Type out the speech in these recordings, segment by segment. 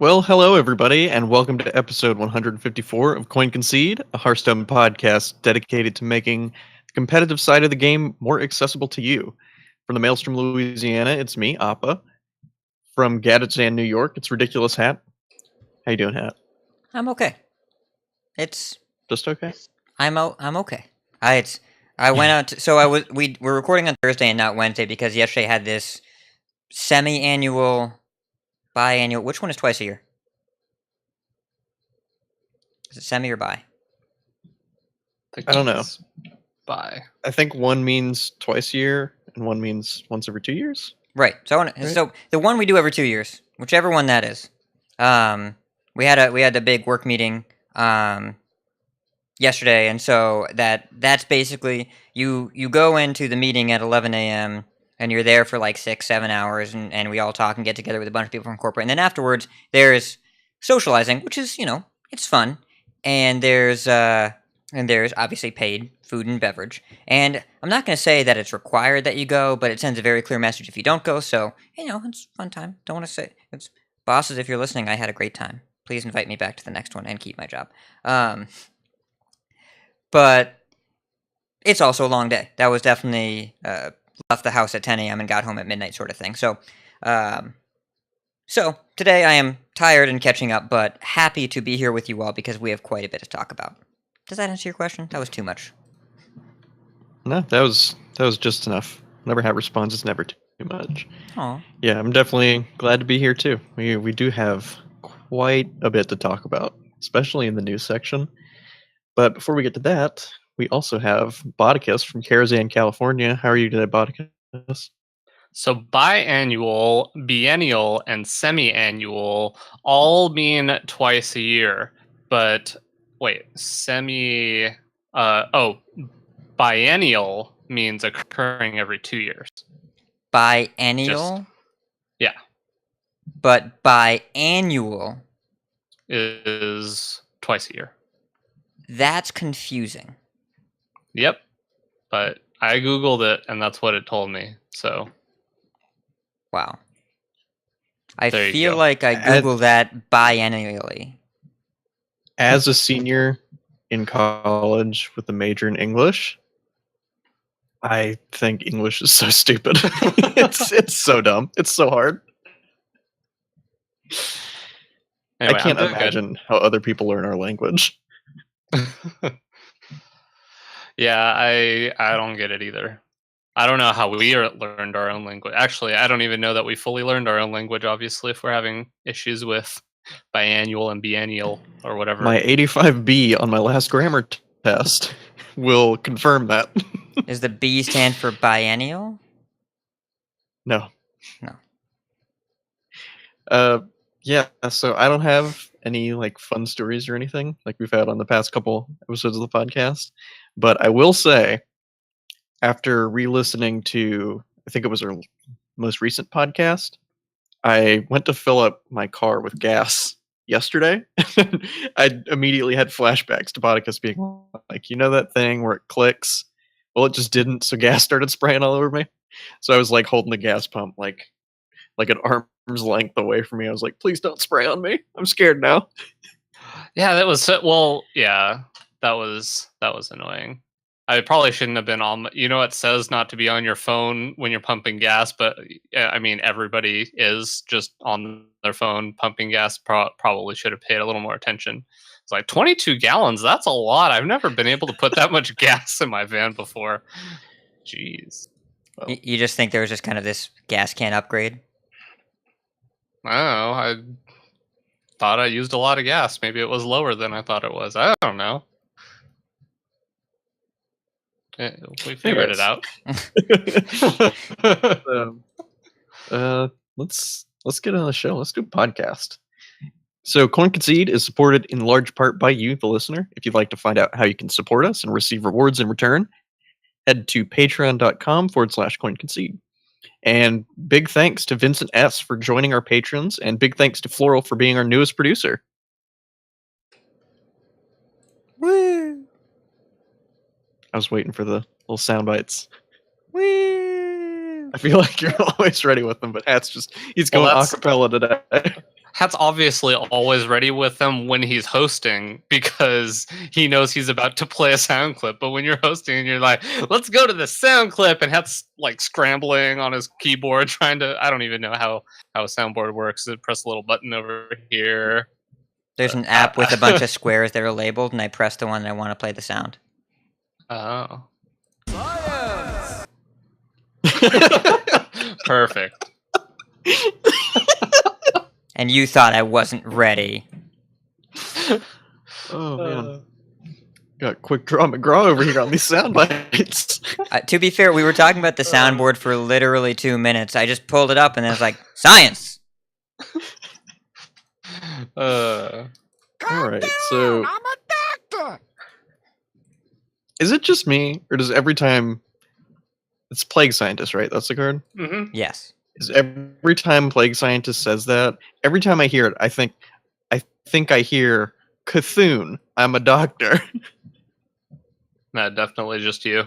Well, hello everybody, and welcome to episode 154 of Concede, a Hearthstone podcast dedicated to making the competitive side of the game more accessible to you. From the Maelstrom, Louisiana, it's me, Appa. From Gadsden, New York, it's Ridiculous Hat. How you doing, Hat? I'm okay. It's Just okay? I'm okay. I went out so we're recording on Thursday and not Wednesday because yesterday had this semi-annual, biannual. Which one is twice a year? Is it semi or bi? I don't know. Bye. I think one means twice a year, and one means once every 2 years. Right. So so the one we do every 2 years, whichever one that is. We had a big work meeting yesterday, and so that's basically you go into the meeting at 11 a.m. and you're there for like 6-7 hours, and we all talk and get together with a bunch of people from corporate, and then afterwards there's socializing, which is it's fun, and there's obviously paid food and beverage, and I'm not going to say that it's required that you go, but it sends a very clear message if you don't go. So it's a fun time. Don't want to say it's bosses, if you're listening, I had a great time. Please invite me back to the next one and keep my job. But it's also a long day. That was definitely left the house at 10 a.m. and got home at midnight sort of thing. So today I am tired and catching up, but happy to be here with you all because we have quite a bit to talk about. Does that answer your question? That was too much. No, that was just enough. Whenever Hat responds, it's never too much. Aw. Yeah, I'm definitely glad to be here too. We do have quite a bit to talk about, especially in the news section. But before we get to that, we also have Bodicus from Karazhan, California. How are you today, Bodicus? So biannual, biennial, and semi-annual all mean twice a year. But wait, biennial means occurring every 2 years. Biennial? Yeah. But biannual Is twice a year. That's confusing. Yep. But I Googled it, and that's what it told me. So. Wow. I There you feel go. like I Googled that biennially. As a senior in college with a major in English, I think English is so stupid. it's so dumb. It's so hard. Anyway, I can't I'm doing imagine how other people learn our language. good. Yeah, I don't get it either. I don't know how we learned our own language. Actually, I don't even know that we fully learned our own language, obviously, if we're having issues with biannual and biennial or whatever. My 85B on my last grammar test will confirm that. Does the B stand for biennial? No. No. Yeah, so I don't have any like fun stories or anything like we've had on the past couple episodes of the podcast, but I will say, after re-listening to, I think it was our most recent podcast, I went to fill up my car with gas yesterday. I immediately had flashbacks to Bodicus being like, you know that thing where it clicks? Well, it just didn't, so gas started spraying all over me. So I was like holding the gas pump like an arm's length away from me. I was like, please don't spray on me. I'm scared now. Yeah, that was that was annoying. I probably shouldn't have been on. It says not to be on your phone when you're pumping gas, but I mean everybody is just on their phone pumping gas. Probably should have paid a little more attention. It's like 22 gallons. That's a lot. I've never been able to put that much gas in my van before. Jeez. Well, you just think there was just kind of this gas can upgrade? I don't know. I thought I used a lot of gas. Maybe it was lower than I thought it was. I don't know. We figured it out. Let's get on the show. Let's do a podcast. So Concede is supported in large part by you, the listener. If you'd like to find out how you can support us and receive rewards in return, head to patreon.com/CoinConcede. And big thanks to Vincent S. for joining our patrons, and big thanks to Floral for being our newest producer. Woo! I was waiting for the little sound bites. Woo! I feel like you're always ready with them, but Hat's he's going a cappella today. Hat's obviously always ready with them when he's hosting because he knows he's about to play a sound clip. But when you're hosting and you're like, let's go to the sound clip, and Hat's like scrambling on his keyboard trying to, I don't even know how a soundboard works. Press a little button over here. There's an app with a bunch of squares that are labeled, and I press the one that I want to play the sound. Oh. Perfect. And you thought I wasn't ready. Oh man, got quick draw McGraw over here on these sound bites. To be fair, we were talking about the soundboard for literally 2 minutes. I just pulled it up, and then I was like, science! All right, so I'm a doctor. Is it just me, or does every time it's Plague Scientist, right? That's the card. Mm-hmm. Yes. Is every time Plague Scientist says that, every time I hear it, I think I hear Cthulhu. I'm a doctor. No, definitely just you.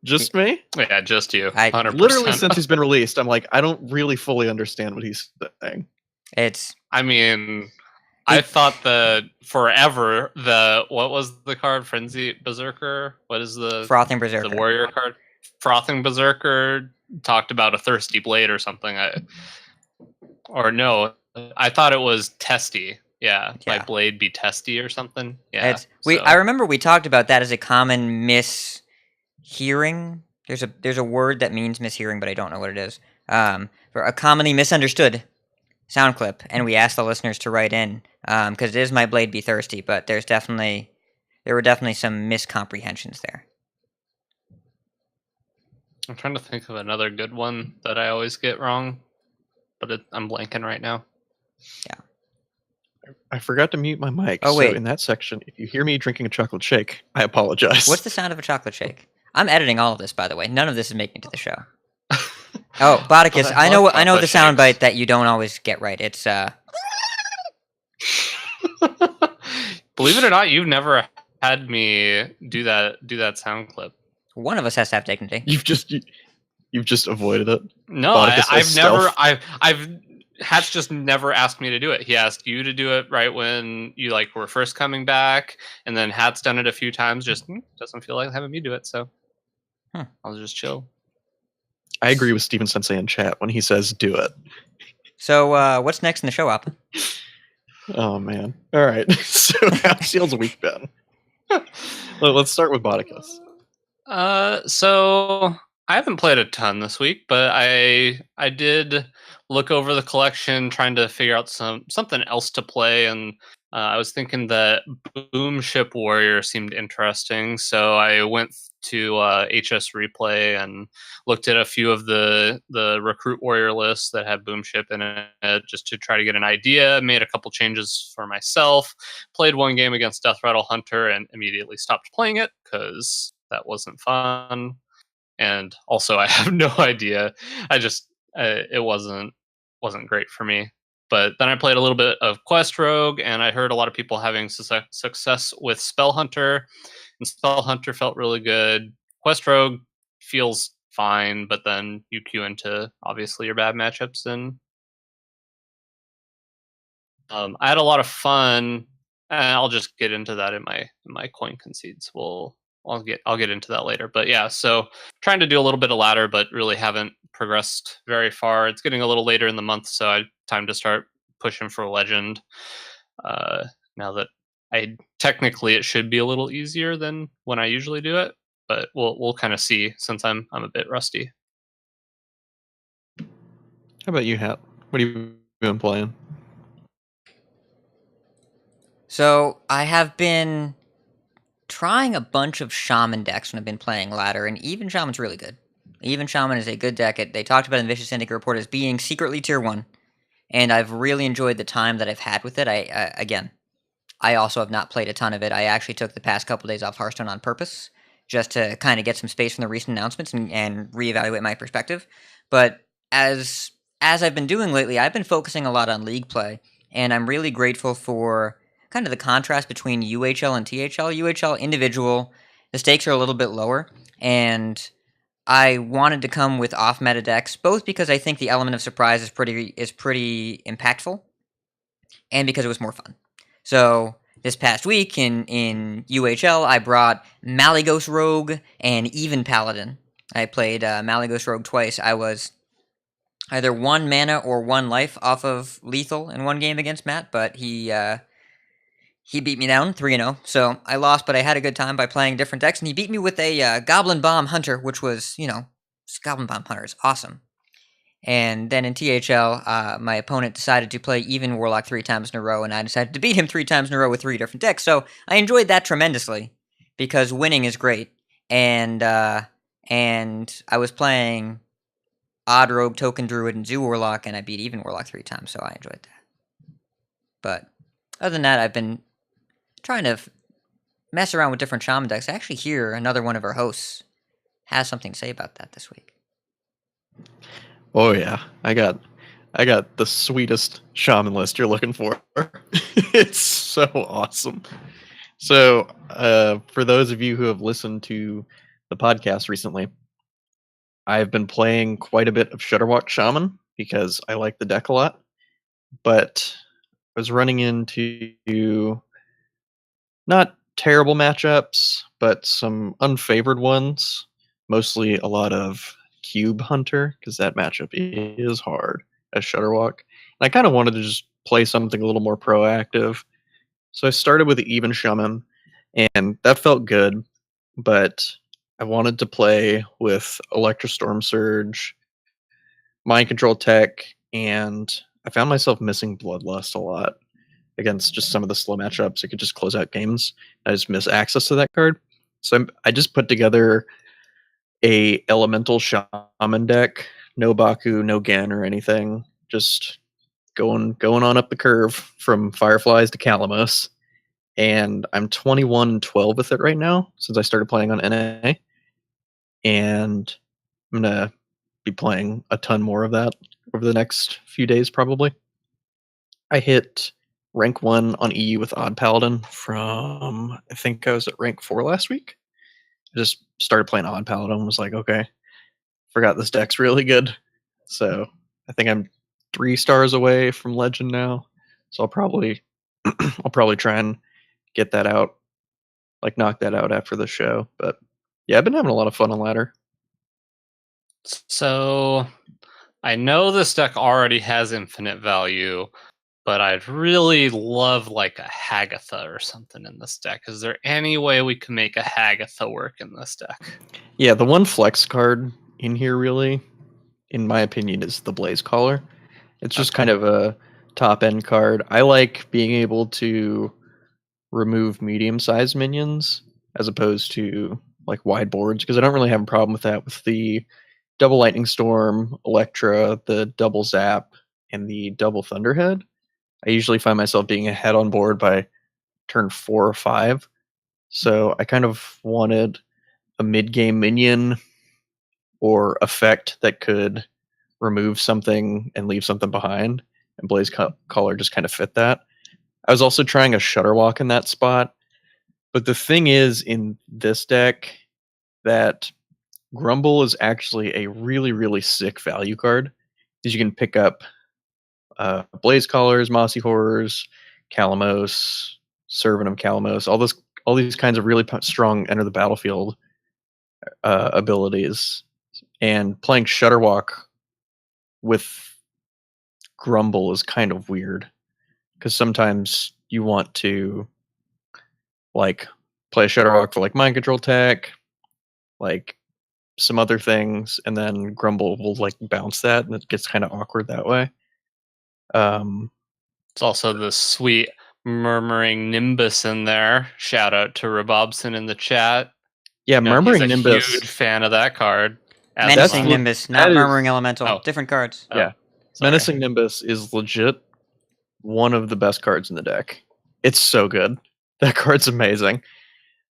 Just me? Yeah, just you. 100%. Literally since he's been released, I'm like, I don't really fully understand what he's saying. I mean, I thought forever what was the card? Frenzy Berserker? What is the Frothing Berserker? The warrior card? Frothing Berserker talked about a thirsty blade or something. I thought it was testy. Yeah, my blade be testy or something. Yeah, I remember we talked about that as a common mishearing. There's a word that means mishearing, but I don't know what it is. For a commonly misunderstood sound clip, and we asked the listeners to write in because it is my blade be thirsty, but there were definitely some miscomprehensions there. I'm trying to think of another good one that I always get wrong, but I'm blanking right now. Yeah. I forgot to mute my mic. Oh, wait. So in that section, if you hear me drinking a chocolate shake, I apologize. What's the sound of a chocolate shake? I'm editing all of this, by the way. None of this is making it to the show. Oh, Bodicus, I know the sound bite that you don't always get right. It's Believe it or not, you've never had me do that sound clip. One of us has to have dignity. You've just avoided it. No, Hat's just never asked me to do it. He asked you to do it right when you were first coming back, and then Hat's done it a few times. Just doesn't feel like having me do it, so I'll just chill. I agree with Steven Sensei in chat when he says do it. So what's next in the show, Appa? Oh man! All right. So how's y'all's week been? Let's start with Bodicus. So I haven't played a ton this week, but I did look over the collection trying to figure out something else to play, and I was thinking that Boom Ship Warrior seemed interesting, so I went to HS Replay and looked at a few of the Recruit Warrior lists that had Boom Ship in it just to try to get an idea. Made a couple changes for myself, played one game against Death Rattle Hunter, and immediately stopped playing it because that wasn't fun. And also, I have no idea. I just it wasn't great for me. But then I played a little bit of Quest Rogue, and I heard a lot of people having success with Spell Hunter, and Spell Hunter felt really good. Quest Rogue feels fine, but then you queue into obviously your bad matchups, and I had a lot of fun. And I'll just get into that in my coin concedes. I'll get into that later. But yeah, so trying to do a little bit of ladder, but really haven't progressed very far. It's getting a little later in the month, so time to start pushing for legend. Now that technically it should be a little easier than when I usually do it, but we'll kind of see since I'm a bit rusty. How about you, Hat? What have you been playing? So I have been trying a bunch of Shaman decks when I've been playing ladder, and Even Shaman's really good. Even Shaman is a good deck. They talked about it in the Vicious Syndicate report as being secretly tier 1, and I've really enjoyed the time that I've had with it. I also have not played a ton of it. I actually took the past couple days off Hearthstone on purpose, just to kind of get some space from the recent announcements and reevaluate my perspective. But as I've been doing lately, I've been focusing a lot on league play, and I'm really grateful for kind of the contrast between UHL and THL. UHL individual, the stakes are a little bit lower, and I wanted to come with off-meta decks, both because I think the element of surprise is pretty impactful, and because it was more fun. So this past week in UHL, I brought Malygos Rogue and Even Paladin. I played Malygos Rogue twice. I was either 1 mana or 1 life off of lethal in one game against Matt, but he beat me down 3-0. So I lost, but I had a good time by playing different decks, and he beat me with a Goblin Bomb Hunter, which was, Goblin Bomb Hunter is awesome. And then in THL, my opponent decided to play Even Warlock 3 times in a row, and I decided to beat him 3 times in a row with 3 different decks. So I enjoyed that tremendously, because winning is great. And I was playing Odd Rogue, Token Druid, and Zoo Warlock, and I beat Even Warlock 3 times, so I enjoyed that. But other than that, I've been trying to mess around with different shaman decks. I actually hear another one of our hosts has something to say about that this week. Oh yeah, I got the sweetest shaman list you're looking for. It's so awesome. So, for those of you who have listened to the podcast recently, I've been playing quite a bit of Shudderwock Shaman because I like the deck a lot, but I was running into not terrible matchups, but some unfavored ones, mostly a lot of Cube Hunter, because that matchup is hard as Shudderwock. And I kind of wanted to just play something a little more proactive. So I started with the Even Shaman, and that felt good, but I wanted to play with Electrostorm Surge, Mind Control Tech, and I found myself missing Bloodlust a lot against just some of the slow matchups. It could just close out games. I just miss access to that card. So I just put together a elemental shaman deck. No Baku, no Gen or anything. Just going on up the curve from Fireflies to Calamos. And I'm 21-12 with it right now since I started playing on NA. And I'm going to be playing a ton more of that over the next few days probably. I hit rank 1 on EU with Odd Paladin from, I think I was at rank 4 last week. I just started playing Odd Paladin and was like, okay, forgot this deck's really good. So I think I'm 3 stars away from Legend now. So I'll probably try and get that out, like knock that out after the show. But yeah, I've been having a lot of fun on ladder. So I know this deck already has infinite value, but I'd really love like a Hagatha or something in this deck. Is there any way we can make a Hagatha work in this deck? Yeah, the one flex card in here really, in my opinion, is the Blaze Caller. It's just kind of a top end card. I like being able to remove medium sized minions as opposed to like wide boards, because I don't really have a problem with that with the double Lightning Storm, Electra, the double Zap, and the double Thunderhead. I usually find myself being ahead on board by turn 4 or 5. So I kind of wanted a mid-game minion or effect that could remove something and leave something behind, and Blaze Caller just kind of fit that. I was also trying a Shudderwock in that spot, but the thing is in this deck that Grumble is actually a really, really sick value card, because you can pick up Blaze Callers, Mossy Horrors, Calamos, Servant of Calamos, all these kinds of really strong enter the battlefield abilities. And playing Shudderwock with Grumble is kind of weird, because sometimes you want to like play a Shudderwock for like Mind Control Tech, like some other things, and then Grumble will like bounce that, and it gets kind of awkward that way. It's also the sweet murmuring Nimbus in there. Shout out to Robobson in the chat. Yeah, Murmuring he's a Nimbus. Huge fan of that card. Menacing Nimbus, not Murmuring Elemental. Oh. Different cards. Yeah. Sorry. Menacing Nimbus is legit one of the best cards in the deck. It's so good. That card's amazing.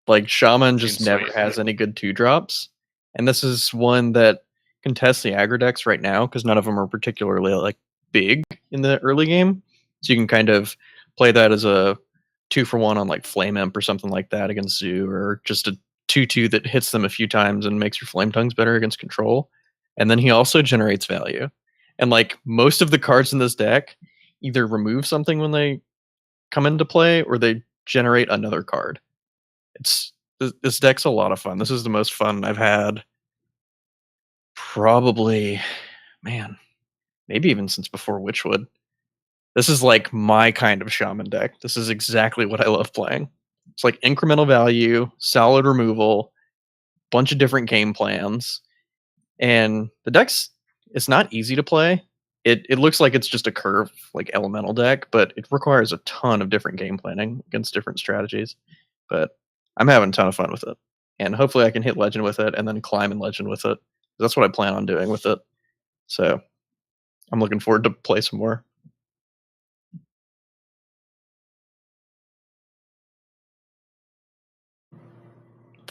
Like, Shaman just Seems never sweet. has any good 2-drops. And this is one that contests the aggro decks right now, because none of them are particularly like big in the early game. So you can kind of play that as a 2-for-1 on like Flame Imp or something like that against Zoo, or just a 2/2 that hits them a few times and makes your Flame Tongues better against control. And then he also generates value. And like most of the cards in this deck, either remove something when they come into play or they generate another card. This deck's a lot of fun. This is the most fun I've had probably, man, maybe even since before Witchwood. This is like my kind of shaman deck. This is exactly what I love playing. It's like incremental value, solid removal, bunch of different game plans, and the deck's it's not easy to play. It looks like it's just a curve like elemental deck, but it requires a ton of different game planning against different strategies. But I'm having a ton of fun with it, and hopefully I can hit legend with it and then climb in legend with it. That's what I plan on doing with it. So I'm looking forward to play some more.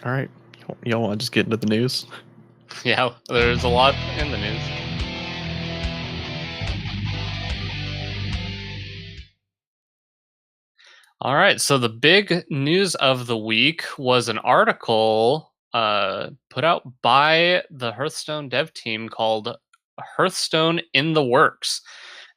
All right, y'all want to just get into the news? Yeah, there's a lot in the news. All right, so the big news of the week was an article put out by the Hearthstone dev team called Hearthstone in the Works.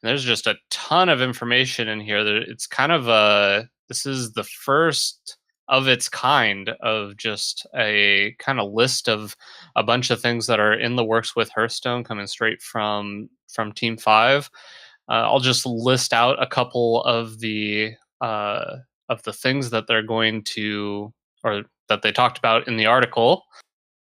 And there's just a ton of information in here. It's kind of this is the first of its kind of just a kind of list of a bunch of things that are in the works with Hearthstone coming straight from Team 5. I'll just list out a couple of the things that they're going to, or that they talked about in the article,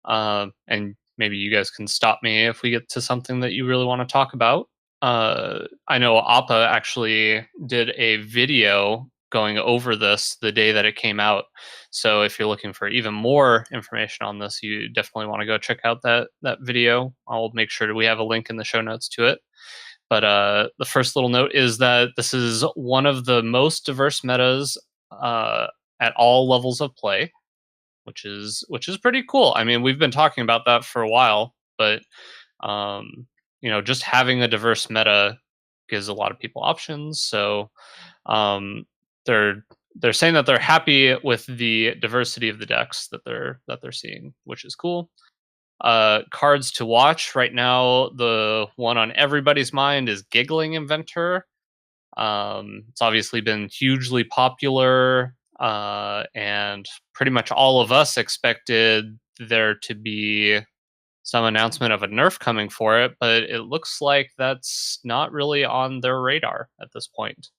and maybe you guys can stop me if we get to something that you really want to talk about. I know Appa actually did a video going over this the day that it came out. So if you're looking for even more information on this, you definitely want to go check out that video. I'll make sure that we have a link in the show notes to it. But the first little note is that this is one of the most diverse metas at all levels of play, which is pretty cool. I mean, we've been talking about that for a while, but just having a diverse meta gives a lot of people options. So they're saying that they're happy with the diversity of the decks that they're seeing, which is cool. Cards to watch right now, the one on everybody's mind is Giggling Inventor. It's obviously been hugely popular, and pretty much all of us expected there to be some announcement of a nerf coming for it, but it looks like that's not really on their radar at this point.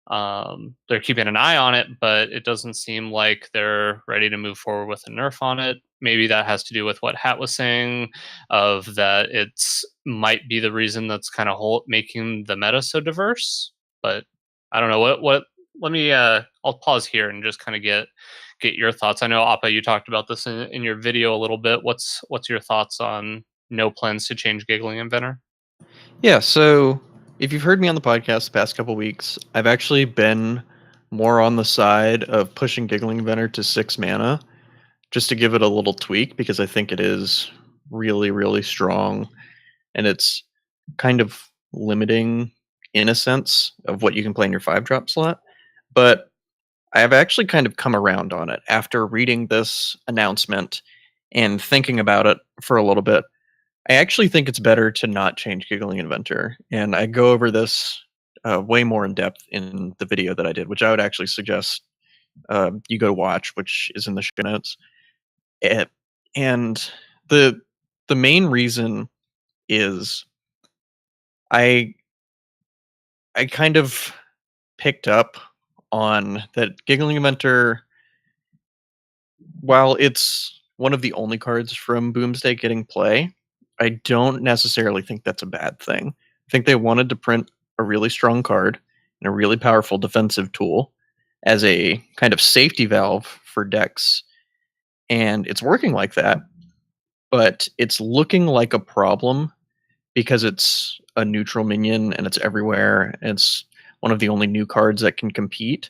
They're keeping an eye on it, but it doesn't seem like they're ready to move forward with a nerf on it. Maybe that has to do with what Hat was saying, of that it's might be the reason that's kind of making the meta so diverse. But I don't know what. Let me. I'll pause here and just kind of get your thoughts. I know Appa, you talked about this in your video a little bit. What's your thoughts on no plans to change Giggling Inventor? Yeah, so if you've heard me on the podcast the past couple weeks, I've actually been more on the side of pushing Giggling Inventor to 6 mana, just to give it a little tweak, because I think it is really, really strong, and it's kind of limiting, in a sense, of what you can play in your 5-drop slot. But I have actually kind of come around on it after reading this announcement and thinking about it for a little bit. I actually think it's better to not change Giggling Inventor, and I go over this way more in depth in the video that I did, which I would actually suggest you go watch, which is in the show notes. And the main reason is I kind of picked up on that Giggling Inventor, while it's one of the only cards from Boomsday getting play, I don't necessarily think that's a bad thing. I think they wanted to print a really strong card and a really powerful defensive tool as a kind of safety valve for decks, and it's working like that, but it's looking like a problem because it's a neutral minion and it's everywhere, and it's one of the only new cards that can compete,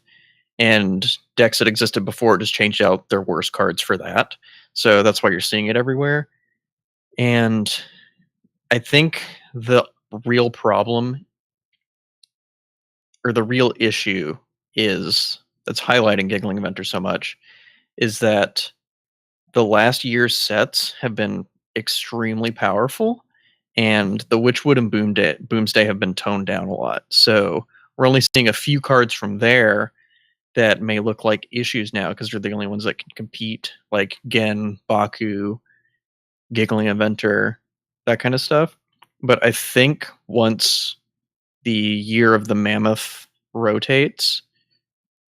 and decks that existed before just changed out their worst cards for that. So that's why you're seeing it everywhere. And I think the real problem, or the real issue, is that's highlighting Giggling Inventor so much, is that the last year's sets have been extremely powerful, and the Witchwood and Boomsday have been toned down a lot. So we're only seeing a few cards from there that may look like issues now because they're the only ones that can compete, like Gen, Baku, Giggling Inventor, that kind of stuff. But I think once the Year of the Mammoth rotates,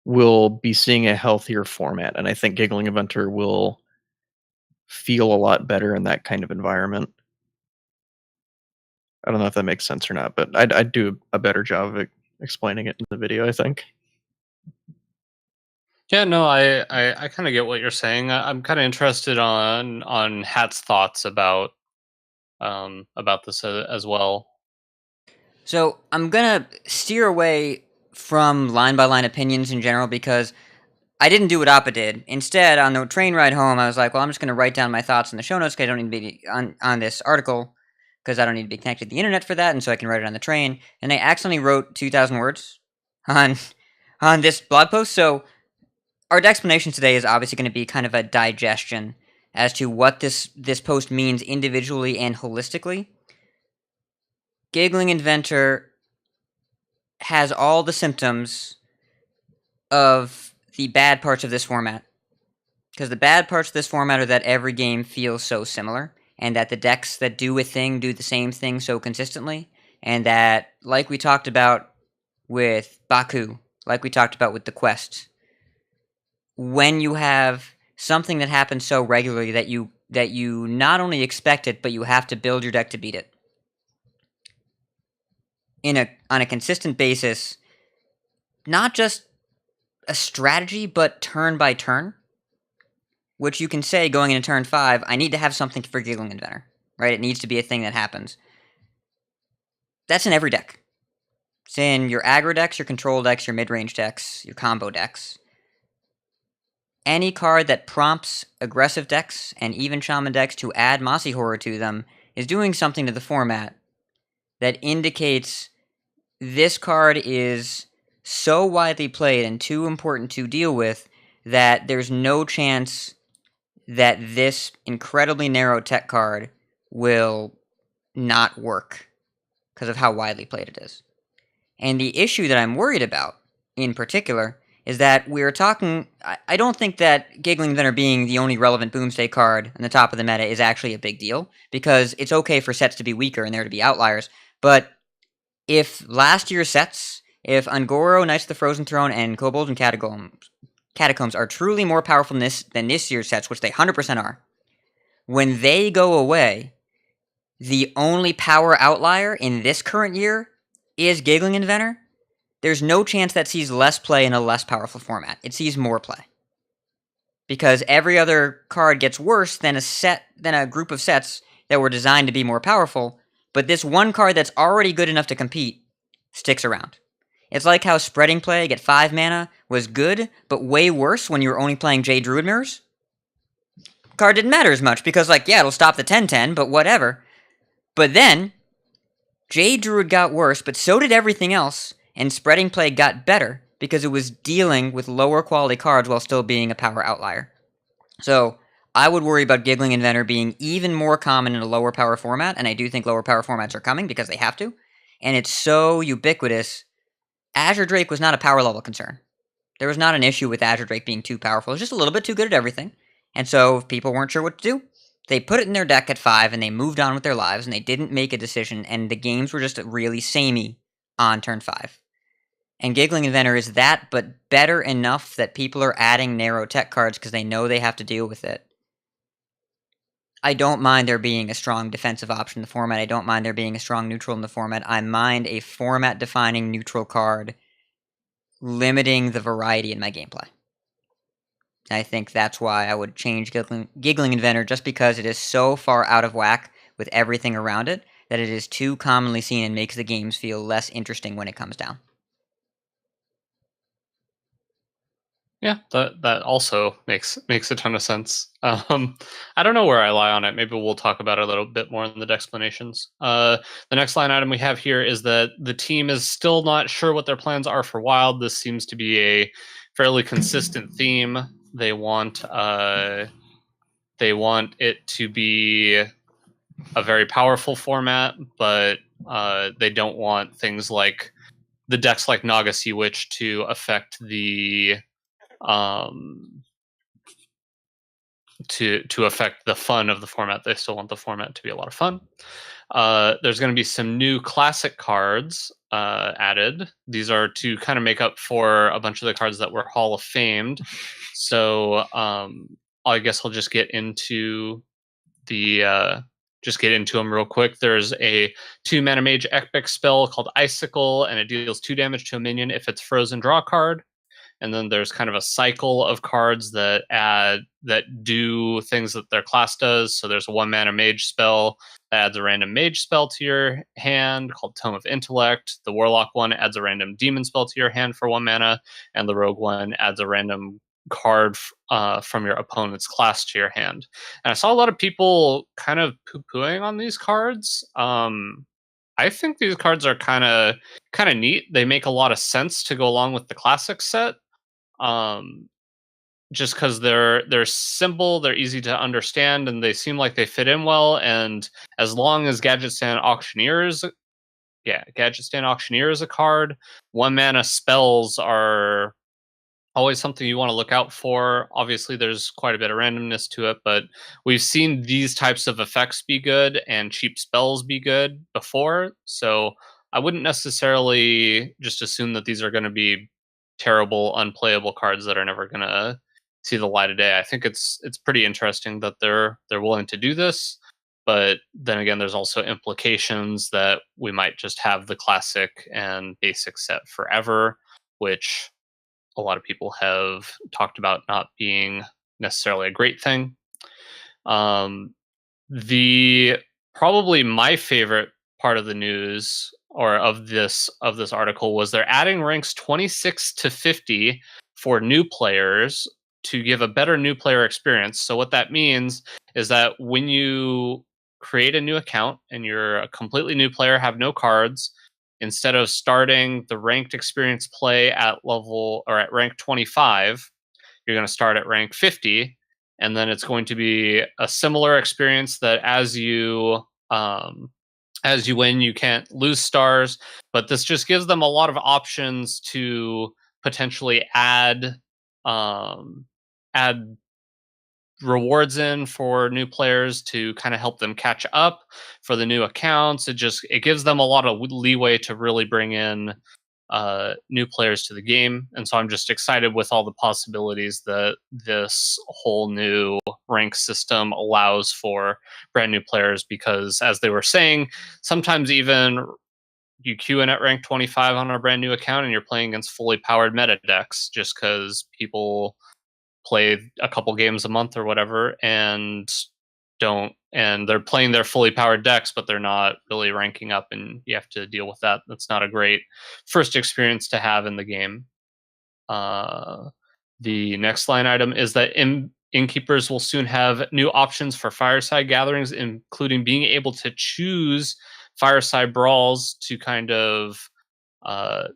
we'll be seeing a healthier format, and I think Giggling Inventor will feel a lot better in that kind of environment. I don't know if that makes sense or not, but I'd do a better job of explaining it in the video, I think. Yeah, no, I kind of get what you're saying. I'm kind of interested on Hat's thoughts about this as well. So I'm gonna steer away from line by line opinions in general because I didn't do what Appa did. Instead, on the train ride home, I was like, well, I'm just gonna write down my thoughts in the show notes because I don't need to be on this article because I don't need to be connected to the internet for that, and so I can write it on the train. And I accidentally wrote 2,000 words on this blog post. So our explanation today is obviously going to be kind of a digestion as to what this post means individually and holistically. Giggling Inventor has all the symptoms of the bad parts of this format. Because the bad parts of this format are that every game feels so similar, and that the decks that do a thing do the same thing so consistently, and that, like we talked about with Baku, like we talked about with the Quest, when you have something that happens so regularly that you not only expect it, but you have to build your deck to beat it on a consistent basis, not just a strategy, but turn by turn, which you can say going into turn 5, I need to have something for Giggling Inventor, right? It needs to be a thing that happens. That's in every deck. It's in your aggro decks, your control decks, your mid-range decks, your combo decks. Any card that prompts aggressive decks and even Shaman decks to add Mossy Horror to them is doing something to the format that indicates this card is so widely played and too important to deal with that there's no chance that this incredibly narrow tech card will not work because of how widely played it is. And the issue that I'm worried about, in particular, is that we're talking... I don't think that Giggling Inventor being the only relevant Boomsday card on the top of the meta is actually a big deal, because it's okay for sets to be weaker and there to be outliers, but if last year's sets, if Ungoro, Knights of the Frozen Throne, and Kobolds and Catacombs are truly more powerful than this year's sets, which they 100% are, when they go away, the only power outlier in this current year is Giggling Inventor. There's no chance that sees less play in a less powerful format. It sees more play. Because every other card gets worse than a group of sets that were designed to be more powerful, but this one card that's already good enough to compete sticks around. It's like how Spreading Plague at 5 mana was good, but way worse when you were only playing Jade Druid Mirrors. Card didn't matter as much, because, like, yeah, it'll stop the 10-10, but whatever. But then, Jade Druid got worse, but so did everything else, and Spreading Plague got better, because it was dealing with lower quality cards while still being a power outlier. So, I would worry about Giggling Inventor being even more common in a lower power format, and I do think lower power formats are coming, because they have to, and it's so ubiquitous. Azure Drake was not a power level concern. There was not an issue with Azure Drake being too powerful. It was just a little bit too good at everything. And so if people weren't sure what to do, they put it in their deck at 5 and they moved on with their lives and they didn't make a decision, and the games were just really samey on turn 5. And Giggling Inventor is that, but better enough that people are adding narrow tech cards because they know they have to deal with it. I don't mind there being a strong defensive option in the format. I don't mind there being a strong neutral in the format. I mind a format-defining neutral card limiting the variety in my gameplay. I think that's why I would change Giggling Inventor, just because it is so far out of whack with everything around it that it is too commonly seen and makes the games feel less interesting when it comes down. Yeah, that also makes a ton of sense. I don't know where I lie on it. Maybe we'll talk about it a little bit more in the explanations. The next line item we have here is that the team is still not sure what their plans are for Wild. This seems to be a fairly consistent theme. They want it to be a very powerful format, but they don't want things like decks like Naga Sea Witch to affect the to affect the fun of the format. They still want the format to be a lot of fun. There's going to be some new classic cards added. These are to kind of make up for a bunch of the cards that were Hall of Famed. So I guess I'll just get into them real quick. There's a 2-mana mage epic spell called Icicle, and it deals 2 damage to a minion if it's frozen. Draw a card. And then there's kind of a cycle of cards that do things that their class does. So there's a 1-mana mage spell that adds a random mage spell to your hand called Tome of Intellect. The warlock one adds a random demon spell to your hand for 1 mana, and the rogue one adds a random card from your opponent's class to your hand. And I saw a lot of people kind of poo-pooing on these cards. I think these cards are kind of neat. They make a lot of sense to go along with the classic set. Just because they're simple, they're easy to understand, and they seem like they fit in well. And as long as Gadget Stand Auctioneer is a card, 1-mana spells are always something you want to look out for. Obviously, there's quite a bit of randomness to it, but we've seen these types of effects be good and cheap spells be good before. So I wouldn't necessarily just assume that these are going to be terrible, unplayable cards that are never going to see the light of day. I think it's pretty interesting that they're willing to do this, but then again, there's also implications that we might just have the classic and basic set forever, which a lot of people have talked about not being necessarily a great thing. The probably my favorite part of the news or of this article was they're adding ranks 26 to 50 for new players to give a better new player experience. So what that means is that when you create a new account and you're a completely new player, have no cards, instead of starting the ranked experience play at level or at rank 25, you're going to start at rank 50, and then it's going to be a similar experience that as you win, you can't lose stars, but this just gives them a lot of options to potentially add rewards in for new players to kind of help them catch up for the new accounts. It gives them a lot of leeway to really bring in new players to the game. And so I'm just excited with all the possibilities that this whole new rank system allows for brand new players, because as they were saying, sometimes even you queue in at rank 25 on a brand new account and you're playing against fully powered meta decks just because people play a couple games a month or whatever and they're playing their fully powered decks, but they're not really ranking up, and you have to deal with that. That's not a great first experience to have in the game. The next line item is that innkeepers will soon have new options for fireside gatherings, including being able to choose fireside brawls to kind of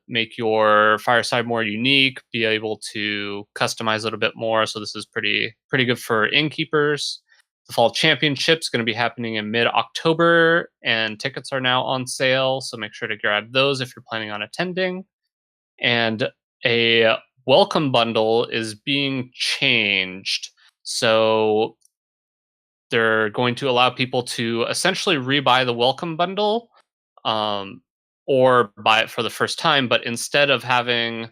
make your fireside more unique, be able to customize it a bit more. So this is pretty good for innkeepers. The Fall Championship is going to be happening in mid-October, and tickets are now on sale, so make sure to grab those if you're planning on attending. And a welcome bundle is being changed. So they're going to allow people to essentially rebuy the welcome bundle, or buy it for the first time, but instead of having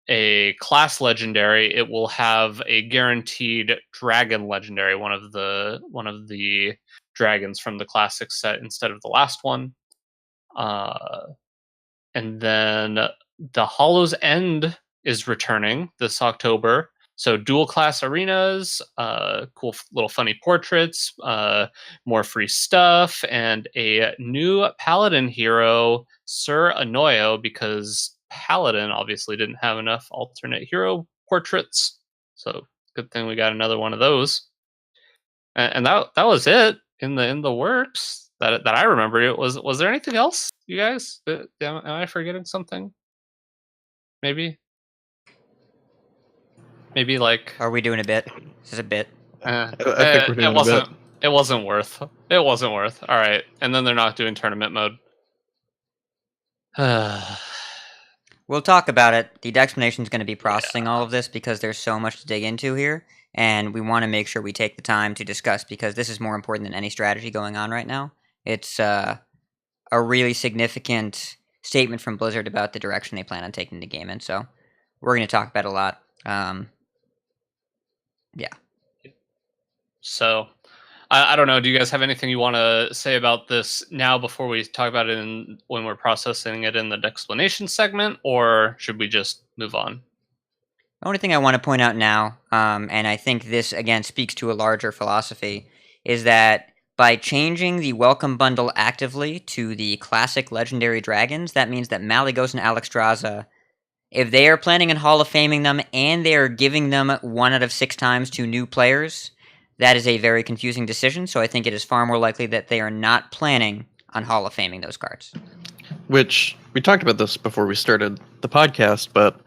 a class legendary, it will have a guaranteed dragon legendary, one of the dragons from the classic set instead of the last one. And then the Hollow's End is returning this October. So dual class arenas, cool little funny portraits, more free stuff, and a new paladin hero, Sir Anoyo, because Paladin obviously didn't have enough alternate hero portraits. So good thing we got another one of those. And that was it in the works that I remember. It was there anything else, you guys? Am I forgetting something? Maybe like. Are we doing a bit? This is a bit. I think we're doing a bit. It wasn't worth. All right, and then they're not doing tournament mode. We'll talk about it. The explanation is going to be processing all of this because there's so much to dig into here, and we want to make sure we take the time to discuss because this is more important than any strategy going on right now. It's a really significant statement from Blizzard about the direction they plan on taking the game in, so we're going to talk about it a lot. Yeah. So, I don't know. Do you guys have anything you want to say about this now before we talk about it when we're processing it in the explanation segment, or should we just move on? The only thing I want to point out now, and I think this again speaks to a larger philosophy, is that by changing the welcome bundle actively to the classic legendary dragons, that means that Malygos and Alexstrasza, if they are planning on Hall of Faming them and they are giving them 1 out of 6 times to new players, that is a very confusing decision. So I think it is far more likely that they are not planning on Hall of Faming those cards. Which we talked about this before we started the podcast, but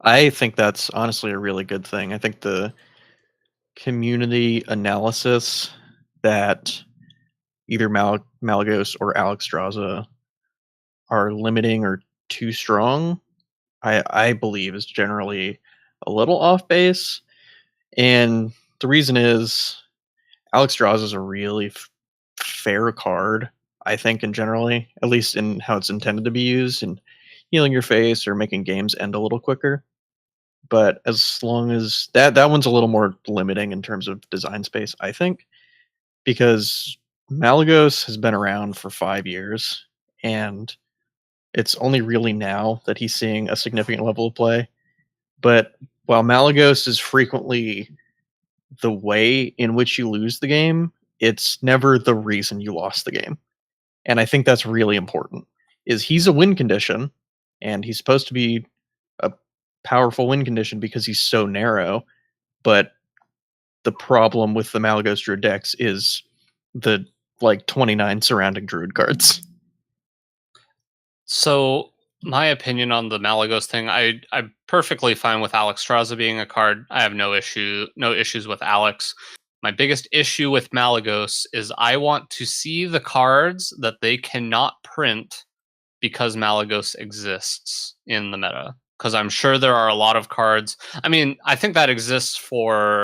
I think that's honestly a really good thing. I think the community analysis that either Malygos or Alexstrasza are limiting or too strong, I believe is generally a little off base. And the reason is Alexstrasza is a really fair card, I think, in generally, at least in how it's intended to be used, and healing your face or making games end a little quicker. But as long as that one's a little more limiting in terms of design space, I think, because Malygos has been around for 5 years, and it's only really now that he's seeing a significant level of play. But while Malygos is frequently the way in which you lose the game, it's never the reason you lost the game. And I think that's really important. Is he's a win condition, and he's supposed to be a powerful win condition because he's so narrow, but the problem with the Malygos Druid decks is the 29 surrounding Druid cards. So, my opinion on the Malygos thing, I'm perfectly fine with Alexstrasza being a card. I have no issues with Alex. My biggest issue with Malygos is I want to see the cards that they cannot print because Malygos exists in the meta. Because I'm sure there are a lot of cards. I mean, I think that exists for